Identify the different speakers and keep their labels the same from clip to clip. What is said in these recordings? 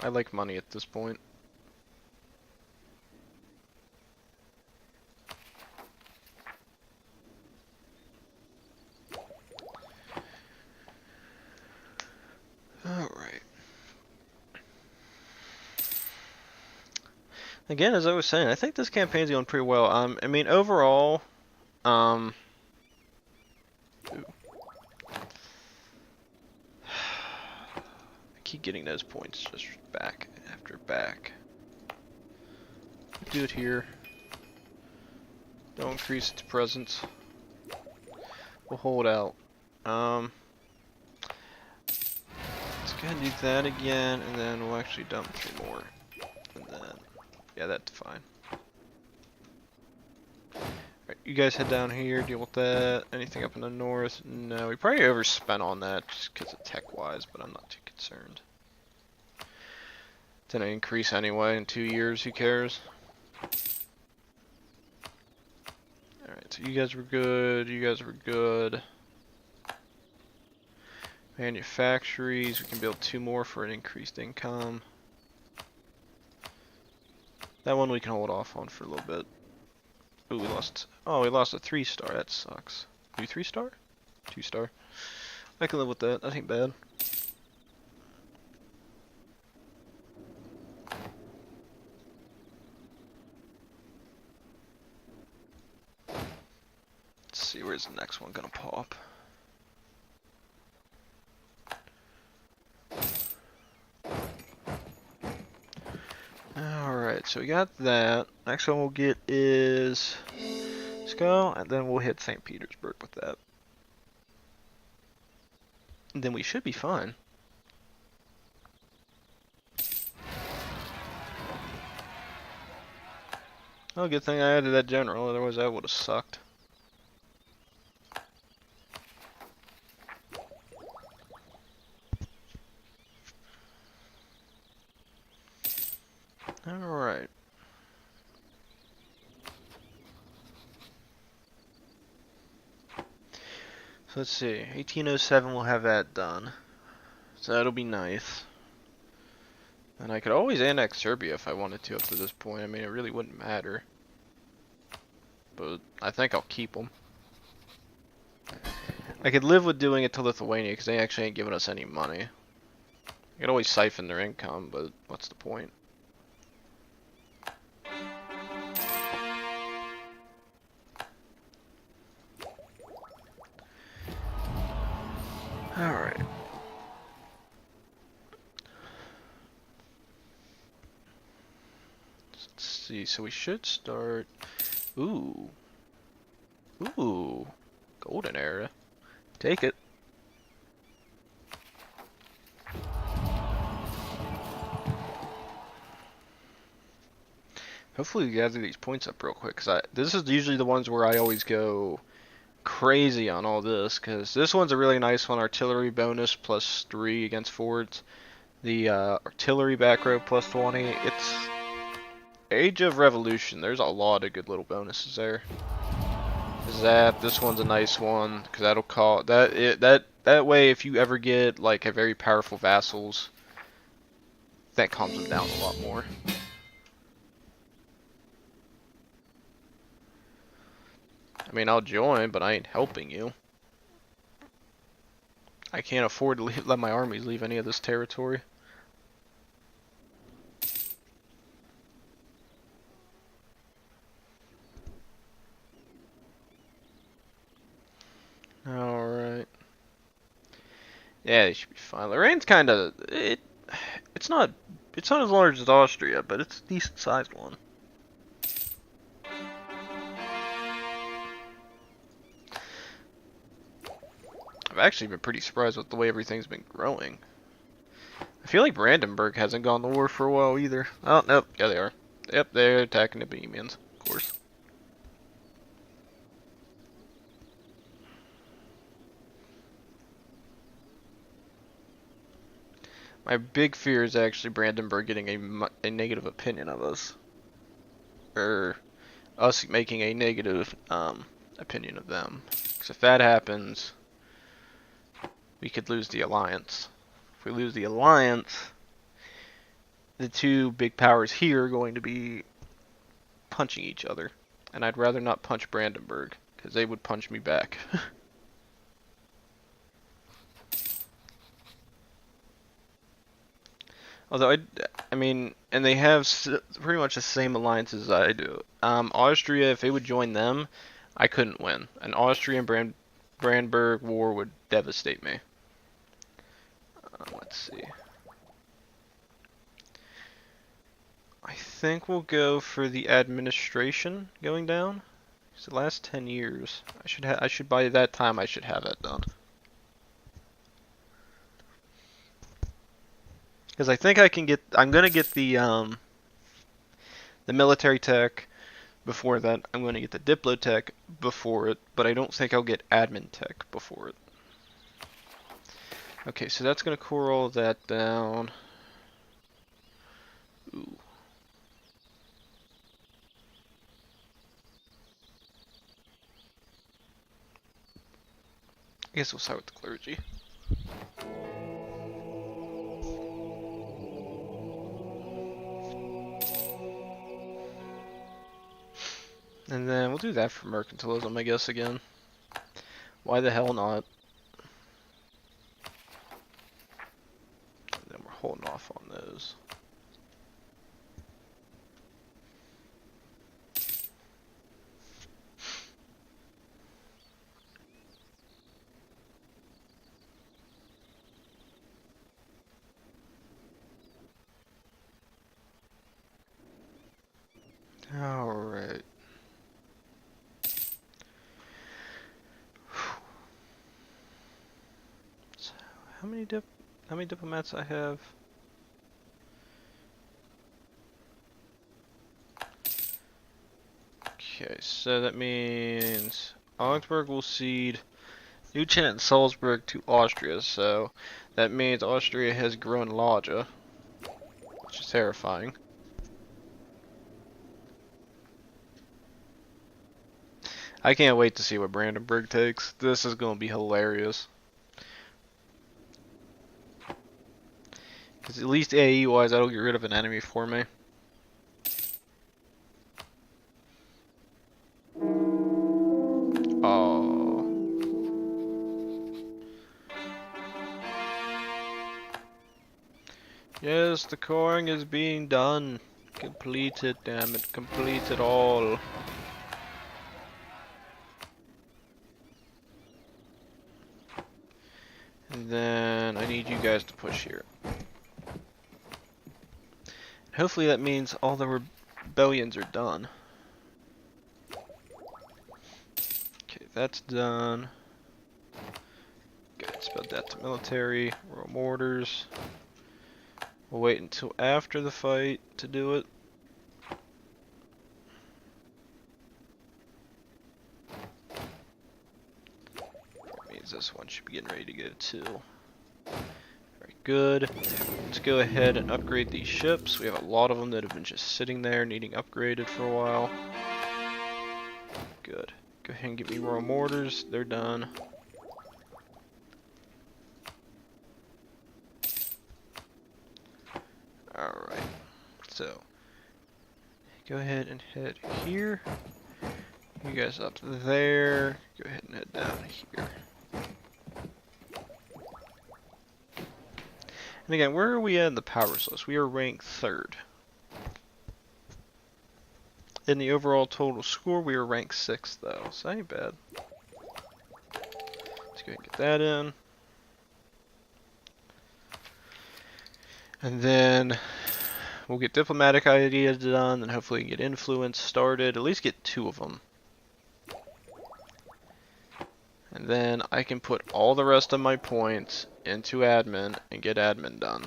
Speaker 1: I like money at this point. Alright. Again, as I was saying, I think this campaign's going pretty well. I mean, overall, I keep getting those points just back after back. Do it here. Don't increase its presence. We'll hold out. Let's go ahead and do that again, and then we'll actually dump 3 more. And then, yeah, that's fine. Alright, you guys head down here, deal with that. Anything up in the north? No, we probably overspent on that just because of tech-wise, but I'm not too concerned. It's gonna increase anyway in 2 years, who cares? Alright, so you guys were good, you guys were good. Manufactories, we can build 2 more for an increased income. That one we can hold off on for a little bit. Ooh, we lost a 3-star, that sucks. New 3-star? 2-star. I can live with that, that ain't bad. Let's see, where's the next one gonna pop? Alright, so we got that. Next one we'll get is Moscow, and then we'll hit St. Petersburg with that. And then we should be fine. Oh, good thing I added that general, otherwise that would have sucked. Alright. So let's see, 1807 we'll have that done. So that'll be nice. And I could always annex Serbia if I wanted to up to this point. I mean, it really wouldn't matter. But I think I'll keep them. I could live with doing it to Lithuania because they actually ain't giving us any money. I could always siphon their income, but what's the point? Alright. Let's see, so we should start... Ooh. Ooh. Golden era. Take it. Hopefully we gather these points up real quick, because this is usually the ones where I always go crazy on all this, because this one's a really nice one. Artillery bonus +3 against forts. The artillery back row +20. It's Age of Revolution. There's a lot of good little bonuses there. Zap. This one's a nice one because that'll call that way. If you ever get like a very powerful vassals, that calms them down a lot more. I mean, I'll join, but I ain't helping you. I can't afford to let my armies leave any of this territory. Alright. Yeah, they should be fine. Lorraine's kind of... It's not as large as Austria, but it's a decent sized one. I've actually been pretty surprised with the way everything's been growing. I feel like Brandenburg hasn't gone to war for a while either. Oh, nope. Yeah, they are. Yep, they're attacking the Bohemians, of course. My big fear is actually Brandenburg getting a negative opinion of us. Or us making a negative opinion of them. Because if that happens, we could lose the alliance. If we lose the alliance, the two big powers here are going to be punching each other. And I'd rather not punch Brandenburg, because they would punch me back. Although, I mean, and they have pretty much the same alliances as I do. Austria, if they would join them, I couldn't win. An Austrian-Brandenburg war would devastate me. Let's see. I think we'll go for the administration going down. So the last 10 years, I should by that time I should have that done. Because I think I'm gonna get the military tech before that. I'm gonna get the diplo tech before it, but I don't think I'll get admin tech before it. Okay, so that's gonna core all that down. Ooh. I guess we'll start with the clergy. And then we'll do that for mercantilism, I guess, again. Why the hell not? And then we're holding off on those. Alright. So, how many diplomats I have? Okay, so that means Augsburg will cede Neuchâtel and Salzburg to Austria, so that means Austria has grown larger, which is terrifying. I can't wait to see what Brandenburg takes. This is going to be hilarious. Because at least AE wise, that'll get rid of an enemy for me. Oh. Yes, the coring is being done. Complete it, damn it. Complete it all. And then I need you guys to push here. Hopefully that means all the rebellions are done. Okay, that's done. Good, spell that to military, royal mortars. We'll wait until after the fight to do it. That means this one should be getting ready to go too. Very good. Let's go ahead and upgrade these ships. We have a lot of them that have been just sitting there needing upgraded for a while. Good. Go ahead and get me royal mortars. They're done. Alright. So, go ahead and head here. You guys up there. Go ahead and head down here. And again, where are we at in the powers list? We are ranked 3rd. In the overall total score, we are ranked 6th though, so that ain't bad. Let's go ahead and get that in. And then we'll get diplomatic ideas done, and hopefully get influence started, at least get 2 of them. And then I can put all the rest of my points into admin and get admin done.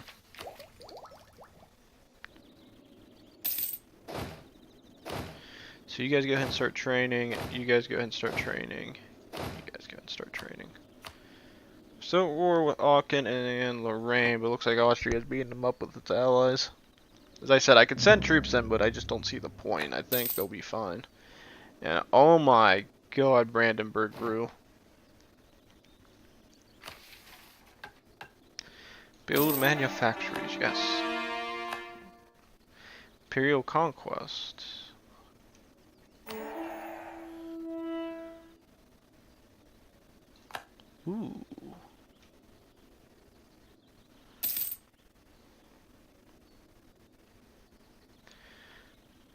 Speaker 1: So you guys go ahead and start training, you guys go ahead and start training, you guys go ahead and start training. So war with Aachen and Lorraine, but it looks like Austria is beating them up with its allies. As I said, I could send troops in, but I just don't see the point. I think they'll be fine. Yeah, oh my god, Brandenburg grew. Build manufactories, yes. Imperial conquest. Ooh.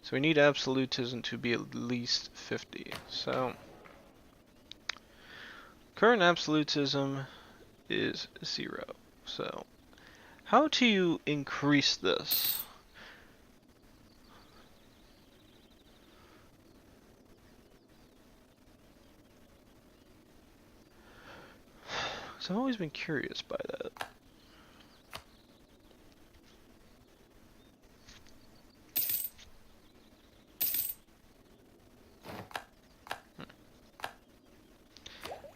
Speaker 1: So we need absolutism to be at least 50. So current absolutism is 0. So how do you increase this? So I've always been curious by that.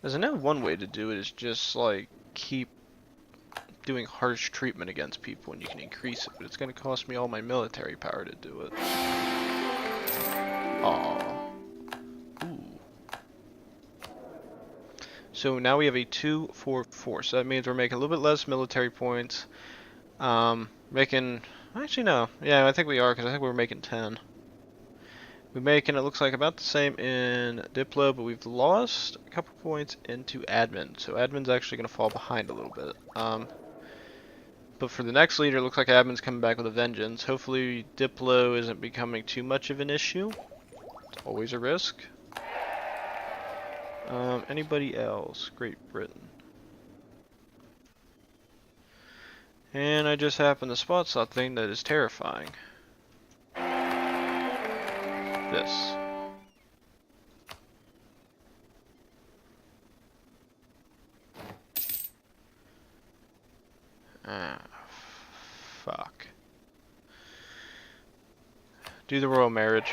Speaker 1: There's now one way to do it is just like keep doing harsh treatment against people and you can increase it, but it's going to cost me all my military power to do it. Aww. Ooh. So now we have a 2-4-4, so that means we're making a little bit less military points. Actually no, yeah, I think we are, because I think we're making 10. We're making, it looks like, about the same in Diplo, but we've lost a couple points into admin. So admin's actually going to fall behind a little bit. But for the next leader, it looks like admin's coming back with a vengeance. Hopefully Diplo isn't becoming too much of an issue. It's always a risk. Anybody else? Great Britain. And I just happened to spot something that is terrifying. This. Ah, fuck. Do the royal marriage.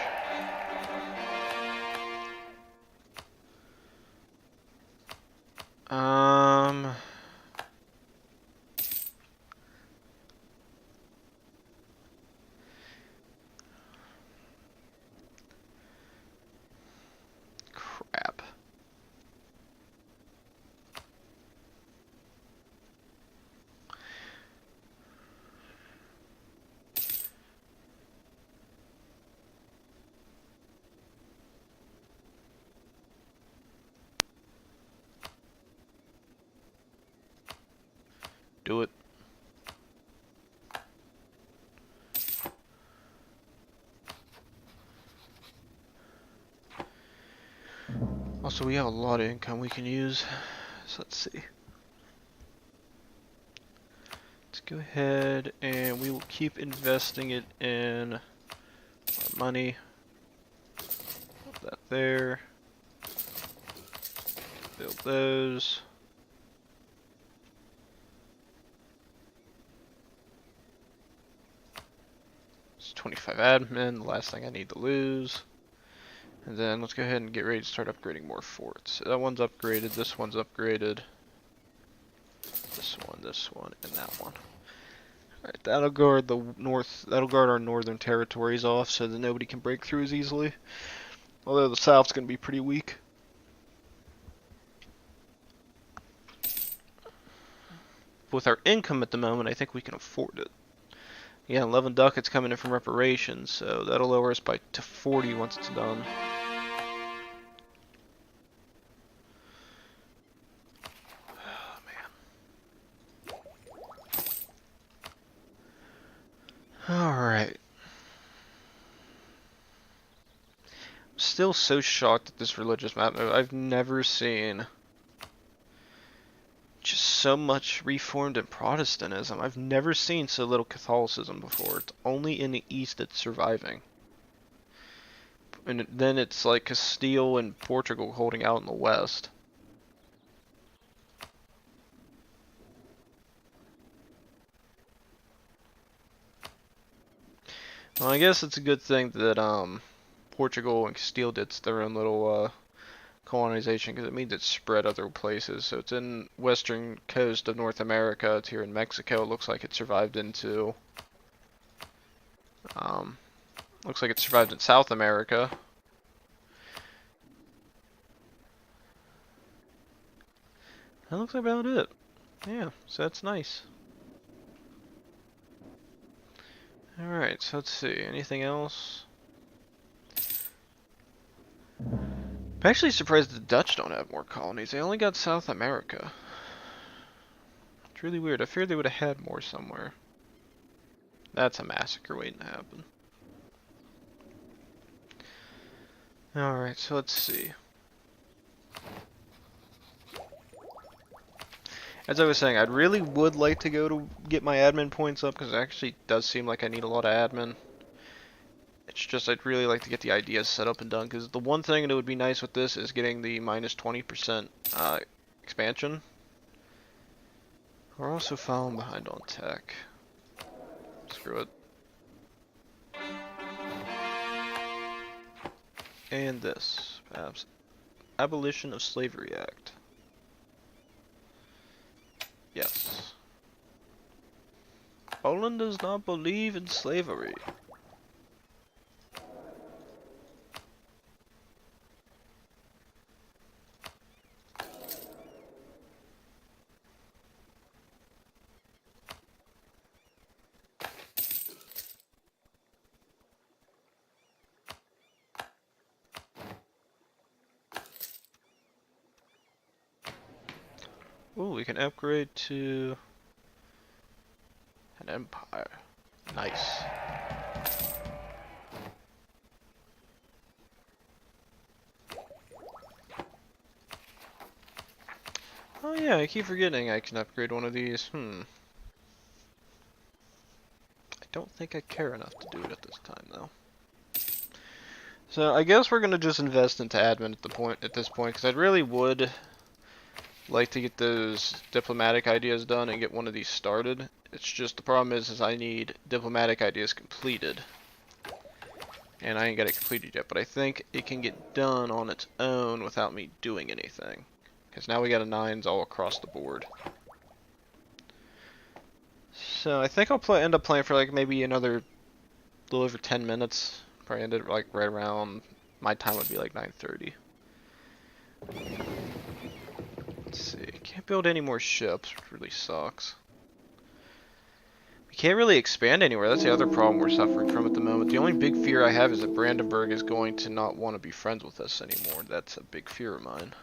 Speaker 1: Crap. Do it. Also, we have a lot of income we can use. So let's see. Let's go ahead and we will keep investing it in our money. Put that there. Build those. It's 25 admin, the last thing I need to lose. And then let's go ahead and get ready to start upgrading more forts. That one's upgraded, this one's upgraded. This one, and that one. Alright, that'll guard the north, that'll guard our northern territories off so that nobody can break through as easily. Although the south's gonna be pretty weak. With our income at the moment, I think we can afford it. Yeah, 11 ducats coming in from reparations, so that'll lower us to 40 once it's done. Alright. Still so shocked at this religious map. I've never seen just so much Reformed and Protestantism. I've never seen so little Catholicism before. It's only in the East that's surviving. And then it's like Castile and Portugal holding out in the West. Well, I guess it's a good thing that Portugal and Castile did their own little colonization, because it means it's spread other places. So it's in western coast of North America. It's here in Mexico. It looks like it survived into looks like it survived in South America. That looks about it. Yeah, so that's nice. Alright, so let's see. Anything else? I'm actually surprised the Dutch don't have more colonies. They only got South America. It's really weird. I figured they would have had more somewhere. That's a massacre waiting to happen. Alright, so let's see. As I was saying, I really would like to go to get my admin points up, because it actually does seem like I need a lot of admin. It's just I'd really like to get the ideas set up and done, because the one thing that would be nice with this is getting the minus 20% expansion. We're also falling behind on tech. Screw it. And this, perhaps. Abolition of Slavery Act. Yes. Poland does not believe in slavery. Ooh, we can upgrade to an empire. Nice. Oh yeah, I keep forgetting I can upgrade one of these. I don't think I care enough to do it at this time though. So I guess we're gonna just invest into admin at this point, because I really would like to get those diplomatic ideas done and get one of these started. It's just the problem is I need diplomatic ideas completed. And I ain't got it completed yet, but I think it can get done on its own without me doing anything. Because now we got a 9s all across the board. So I think I'll end up playing for like maybe another little over 10 minutes. Probably end it like right around, my time would be like 9:30. Let's see, can't build any more ships, which really sucks. We can't really expand anywhere, that's the other problem we're suffering from at the moment. The only big fear I have is that Brandenburg is going to not want to be friends with us anymore. That's a big fear of mine.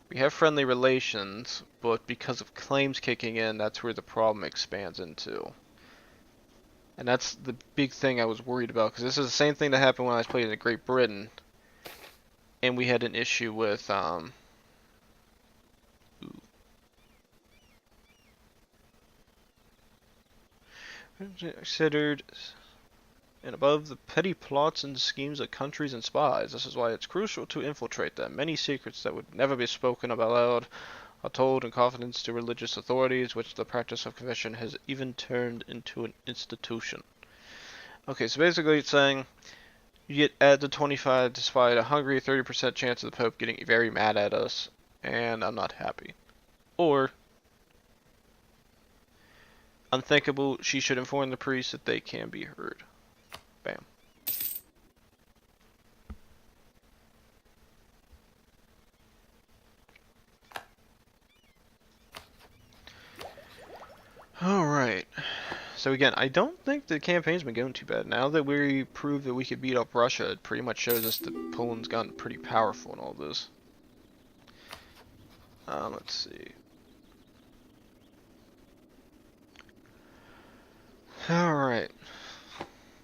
Speaker 1: We have friendly relations, but because of claims kicking in, that's where the problem expands into. And that's the big thing I was worried about, because this is the same thing that happened when I was playing in Great Britain, and we had an issue with, considered and above the petty plots and schemes of countries and spies. This is why it's crucial to infiltrate them. Many secrets that would never be spoken of aloud are told in confidence to religious authorities, which the practice of confession has even turned into an institution. Okay, so basically it's saying you get add to 25 despite a hungry 30% chance of the Pope getting very mad at us, and I'm not happy. Or, unthinkable, she should inform the priests that they can be heard. Bam. Alright. So again, I don't think the campaign's been going too bad. Now that we proved that we could beat up Russia, it pretty much shows us that Poland's gotten pretty powerful in all this. Let's see. Alright.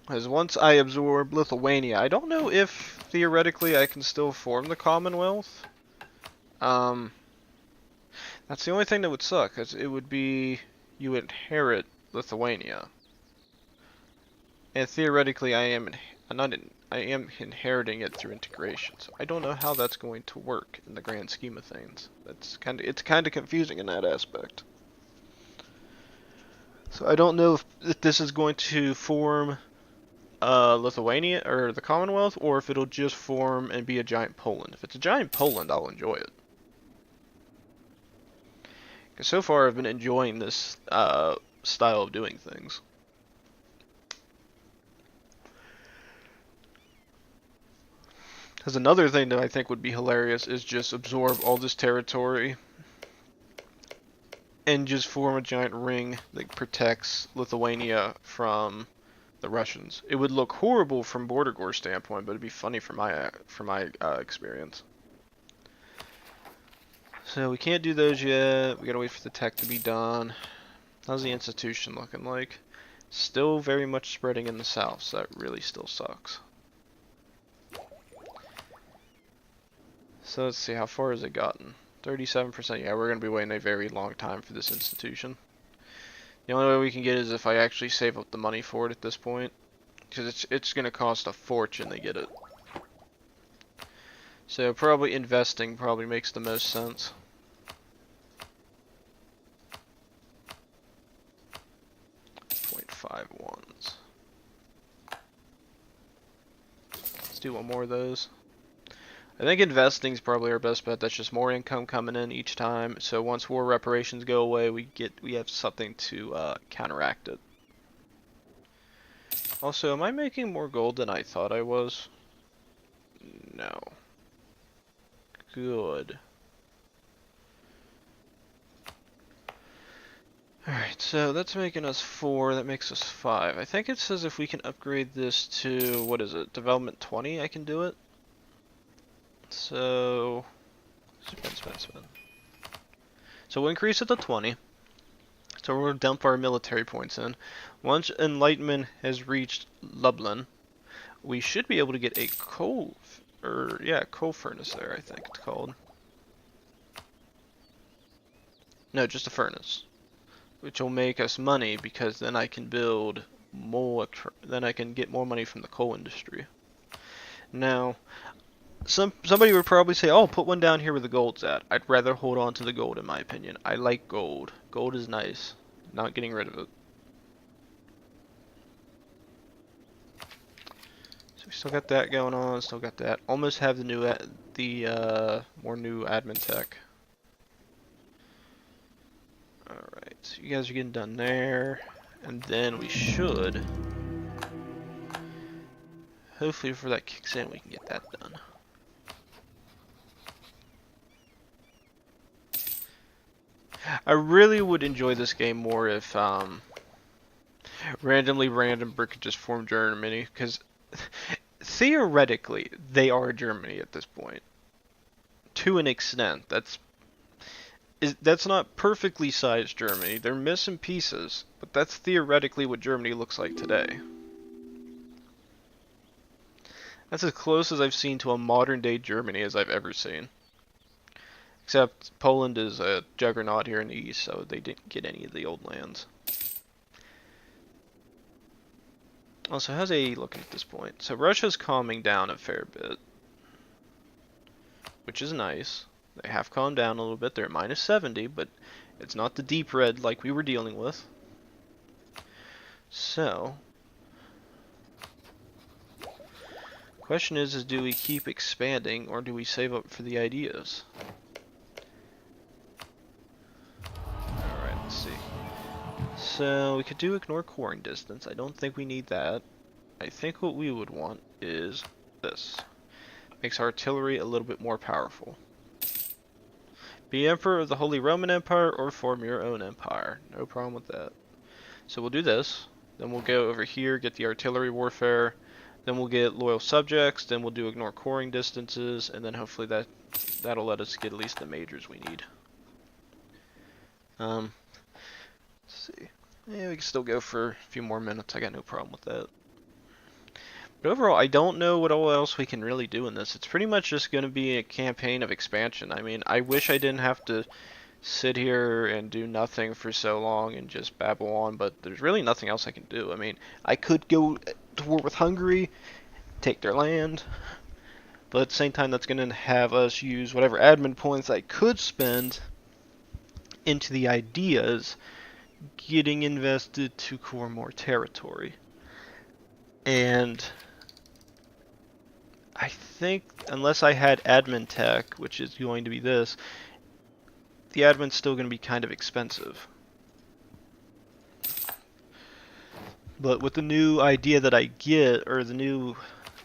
Speaker 1: As once I absorb Lithuania, I don't know if theoretically I can still form the Commonwealth. That's the only thing that would suck, because it would be you inherit Lithuania. And theoretically I am inheriting it through integration. So I don't know how that's going to work in the grand scheme of things. It's kind of confusing in that aspect. So I don't know if this is going to form Lithuania or the Commonwealth, or if it'll just form and be a giant Poland. If it's a giant Poland, I'll enjoy it. Because so far I've been enjoying this style of doing things. Because another thing that I think would be hilarious is just absorb all this territory and just form a giant ring that protects Lithuania from the Russians. It would look horrible from border gore standpoint, but it'd be funny for my experience. So we can't do those yet. We gotta wait for the tech to be done. How's the institution looking like? Still very much spreading in the south, so that really still sucks. So let's see, how far has it gotten? 37%. Yeah, we're gonna be waiting a very long time for this institution. The only way we can get it is if I actually save up the money for it at this point, because it's gonna cost a fortune to get it. So probably investing probably makes the most sense. .51s. Let's do one more of those. I think investing is probably our best bet. That's just more income coming in each time. So once war reparations go away, we have something to counteract it. Also, am I making more gold than I thought I was? No. Good. Alright, so that's making us 4, that makes us 5. I think it says if we can upgrade this to, what is it, development 20, I can do it? So, spend. So we'll increase it to 20. So we'll dump our military points in. Once enlightenment has reached Lublin, we should be able to get a coal furnace there, I think it's called. No, just a furnace. Which will make us money because then I can build more, then I can get more money from the coal industry. Now, somebody would probably say, oh, put one down here where the gold's at. I'd rather hold on to the gold in my opinion. I like gold. Gold is nice. Not getting rid of it. So we still got that going on, still got that. Almost have the new, more new admin tech. Alright, so you guys are getting done there. And then we should, hopefully before that kicks in, we can get that done. I really would enjoy this game more if random brick could just form Germany, because theoretically they are Germany at this point. To an extent, that's not perfectly sized Germany. They're missing pieces, but that's theoretically what Germany looks like today. That's as close as I've seen to a modern day Germany as I've ever seen. Except Poland is a juggernaut here in the east, so they didn't get any of the old lands. Also, how's AE looking at this point? So Russia's calming down a fair bit, which is nice. They have calmed down a little bit. They're at minus 70, but it's not the deep red like we were dealing with. So, question is do we keep expanding or do we save up for the ideas? Alright, let's see. So, we could do ignore coring distance. I don't think we need that. I think what we would want is this. Makes artillery a little bit more powerful. Be Emperor of the Holy Roman Empire or form your own empire. No problem with that. So we'll do this. Then we'll go over here, get the artillery warfare. Then we'll get loyal subjects. Then we'll do ignore coring distances. And then hopefully that'll let us get at least the majors we need. Let's see. Yeah, we can still go for a few more minutes. I got no problem with that. But overall, I don't know what else we can really do in this. It's pretty much just going to be a campaign of expansion. I mean, I wish I didn't have to sit here and do nothing for so long and just babble on, but there's really nothing else I can do. I mean, I could go to war with Hungary, take their land, but at the same time, that's going to have us use whatever admin points I could spend into the ideas getting invested to core more territory. And I think unless I had admin tech, which is going to be this, the admin's still going to be kind of expensive. But with the new idea that I get, or the new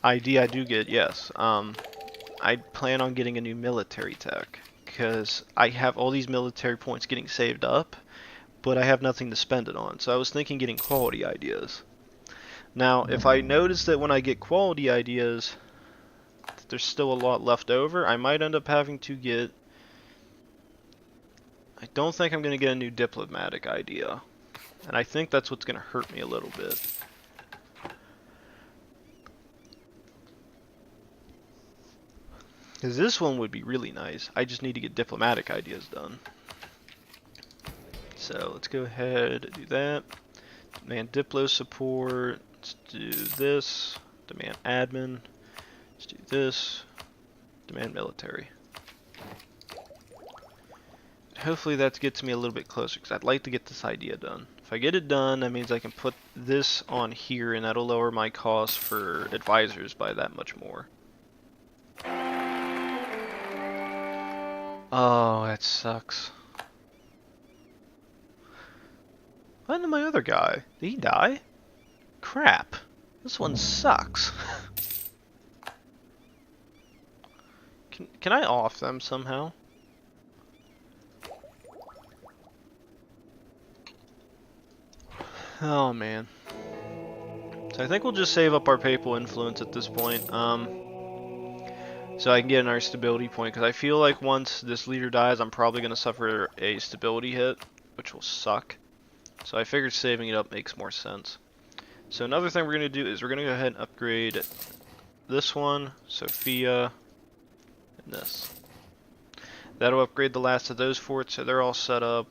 Speaker 1: idea I do get, yes, I plan on getting a new military tech, because I have all these military points getting saved up, but I have nothing to spend it on. So I was thinking getting quality ideas. Now, if I notice that when I get quality ideas, that there's still a lot left over, I might end up having to get... I don't think I'm going to get a new diplomatic idea. And I think that's what's going to hurt me a little bit. Because this one would be really nice. I just need to get diplomatic ideas done. So let's go ahead and do that. Demand Diplo support. Let's do this. Demand admin. Let's do this. Demand military. Hopefully that gets me a little bit closer, because I'd like to get this idea done. If I get it done, that means I can put this on here, and that'll lower my cost for advisors by that much more. Oh, that sucks. What happened to my other guy? Did he die? Crap. This one sucks. Can I off them somehow? Oh man. So I think we'll just save up our papal influence at this point. So I can get another stability point, because I feel like once this leader dies, I'm probably going to suffer a stability hit, which will suck. So I figured saving it up makes more sense. So another thing we're going to do is we're going to go ahead and upgrade this one, Sophia, and this. That'll upgrade the last of those forts, so they're all set up.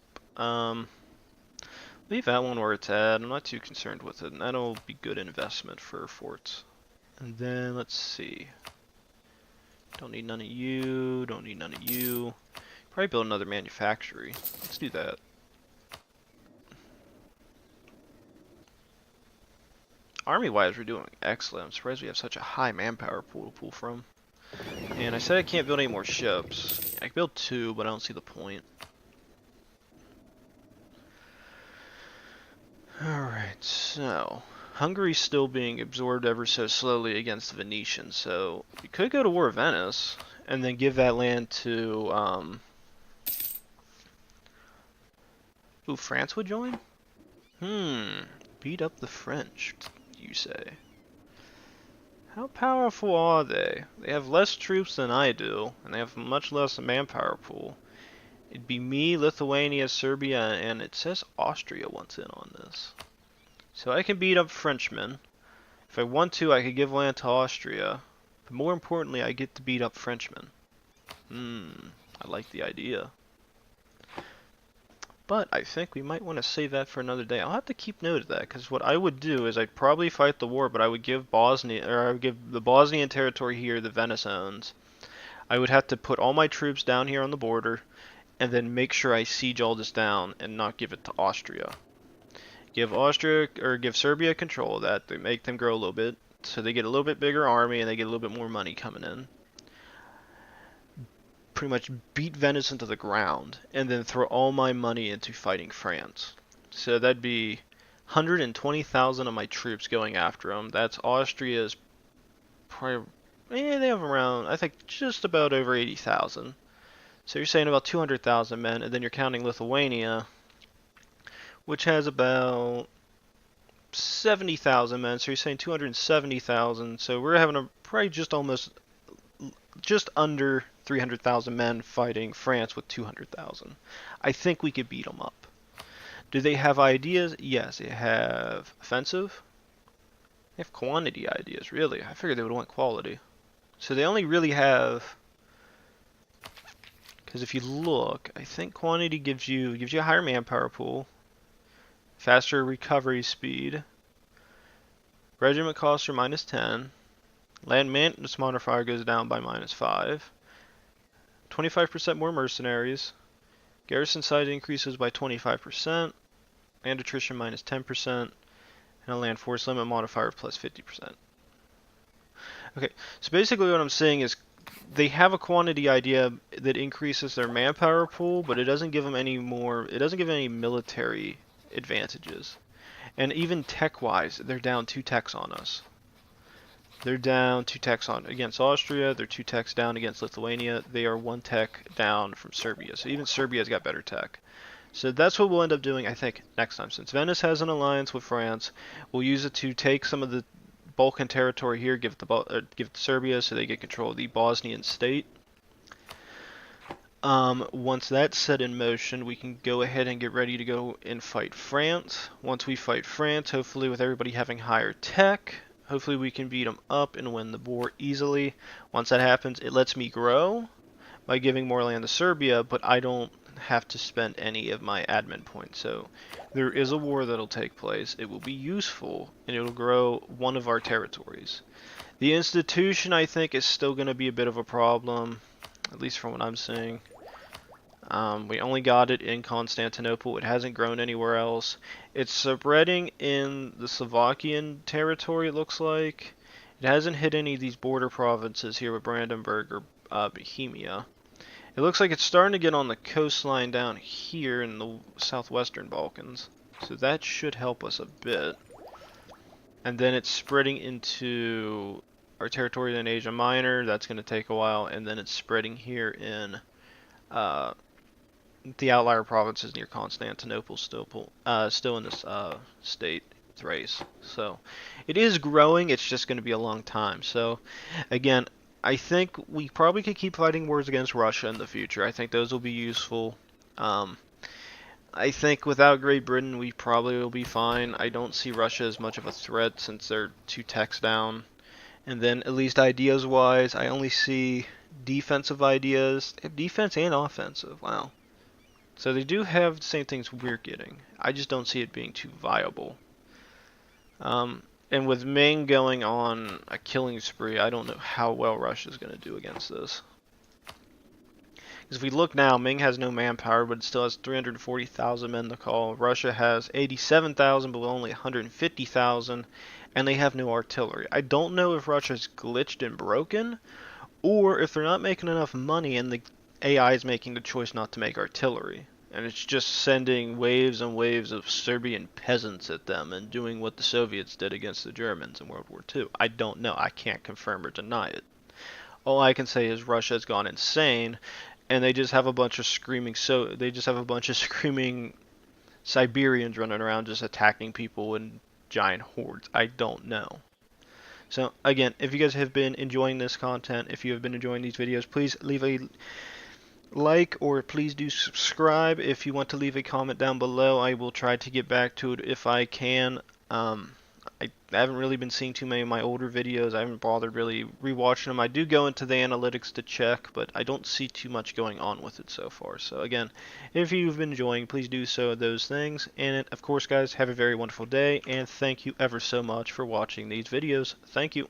Speaker 1: Leave that one where it's at. I'm not too concerned with it, and that'll be good investment for forts. And then let's see. Don't need none of you. Don't need none of you. Probably build another manufactory. Let's do that. Army-wise, we're doing excellent. I'm surprised we have such a high manpower pool to pull from. And I said I can't build any more ships. I can build 2, but I don't see the point. Alright, so... Hungary's still being absorbed ever so slowly against the Venetians, so we could go to war with Venice, and then give that land to, Ooh, France would join? Beat up the French, you say. How powerful are they? They have less troops than I do, and they have much less manpower pool. It'd be me, Lithuania, Serbia, and it says Austria wants in on this. So I can beat up Frenchmen. If I want to, I could give land to Austria. But more importantly, I get to beat up Frenchmen. I like the idea. But I think we might want to save that for another day. I'll have to keep note of that, because what I would do is I'd probably fight the war, but I would give Bosnia, or I would give the Bosnian territory here that Venice owns. I would have to put all my troops down here on the border, and then make sure I siege all this down and not give it to Austria. Give Austria, or give Serbia control of that. They make them grow a little bit, so they get a little bit bigger army and they get a little bit more money coming in. Pretty much beat Venice into the ground, and then throw all my money into fighting France. So that'd be 120,000 of my troops going after them. That's Austria's probably, they have around, I think, just about over 80,000. So you're saying about 200,000 men, and then you're counting Lithuania, which has about 70,000 men, so you're saying 270,000, so we're having a probably just under 300,000 men fighting France with 200,000. I think we could beat them up. Do they have ideas? Yes, they have offensive. They have quantity ideas, really. I figured they would want quality. So they only really have... Because if you look, I think quantity gives you a higher manpower pool, faster recovery speed, regiment costs are -10, land maintenance modifier goes down by -5, 25% more mercenaries, garrison size increases by 25%, land attrition -10%, and a land force limit modifier of +50%. Okay, so basically what I'm saying is they have a quantity idea that increases their manpower pool, but it doesn't give them any more, it doesn't give any military advantages. And even tech-wise, they're down 2 techs on us. They're down 2 techs on against Austria, they're 2 techs down against Lithuania, they are 1 tech down from Serbia. So even Serbia's got better tech. So that's what we'll end up doing, I think, next time. Since Venice has an alliance with France, we'll use it to take some of the Balkan territory here, give it to Serbia so they get control of the Bosnian state. Once that's set in motion, we can go ahead and get ready to go and fight France. Once we fight France, hopefully with everybody having higher tech, hopefully we can beat them up and win the war easily. Once that happens, it lets me grow by giving more land to Serbia, but I don't have to spend any of my admin points. So there is a war that'll take place. It will be useful, and it'll grow one of our territories. The institution, I think, is still going to be a bit of a problem, at least from what I'm seeing. We only got it in Constantinople. It hasn't grown anywhere else. It's spreading in the Slovakian territory, it looks like. It hasn't hit any of these border provinces here with Brandenburg or Bohemia. It looks like it's starting to get on the coastline down here in the southwestern Balkans. So that should help us a bit. And then it's spreading into our territory in Asia Minor. That's going to take a while. And then it's spreading here in the outlier provinces near Constantinople, still in this state, Thrace. So it is growing. It's just going to be a long time. So again, I think we probably could keep fighting wars against Russia in the future. I think those will be useful. I think without Great Britain, we probably will be fine. I don't see Russia as much of a threat since they're 2 techs down. And then, at least ideas-wise, I only see defensive ideas. They have defense and offensive. Wow. So they do have the same things we're getting. I just don't see it being too viable. And with Ming going on a killing spree, I don't know how well Russia's going to do against this. Because if we look now, Ming has no manpower, but it still has 340,000 men to call. Russia has 87,000, but with only 150,000, and they have no artillery. I don't know if Russia's glitched and broken, or if they're not making enough money and the AI is making the choice not to make artillery. And it's just sending waves and waves of Serbian peasants at them and doing what the Soviets did against the Germans in World War II. I don't know. I can't confirm or deny it. All I can say is Russia has gone insane, and they just have a bunch of screaming Siberians running around just attacking people in giant hordes. I don't know. So again, if you guys have been enjoying this content, if you have been enjoying these videos, please leave a like, or please do subscribe. If you want to leave a comment down below, I will try to get back to it if I can. I haven't really been seeing too many of my older videos. I haven't bothered really rewatching them. I do go into the analytics to check, but I don't see too much going on with it so far. So again, if you've been enjoying, please do so those things. And of course, guys, have a very wonderful day, and thank you ever so much for watching these videos. Thank you.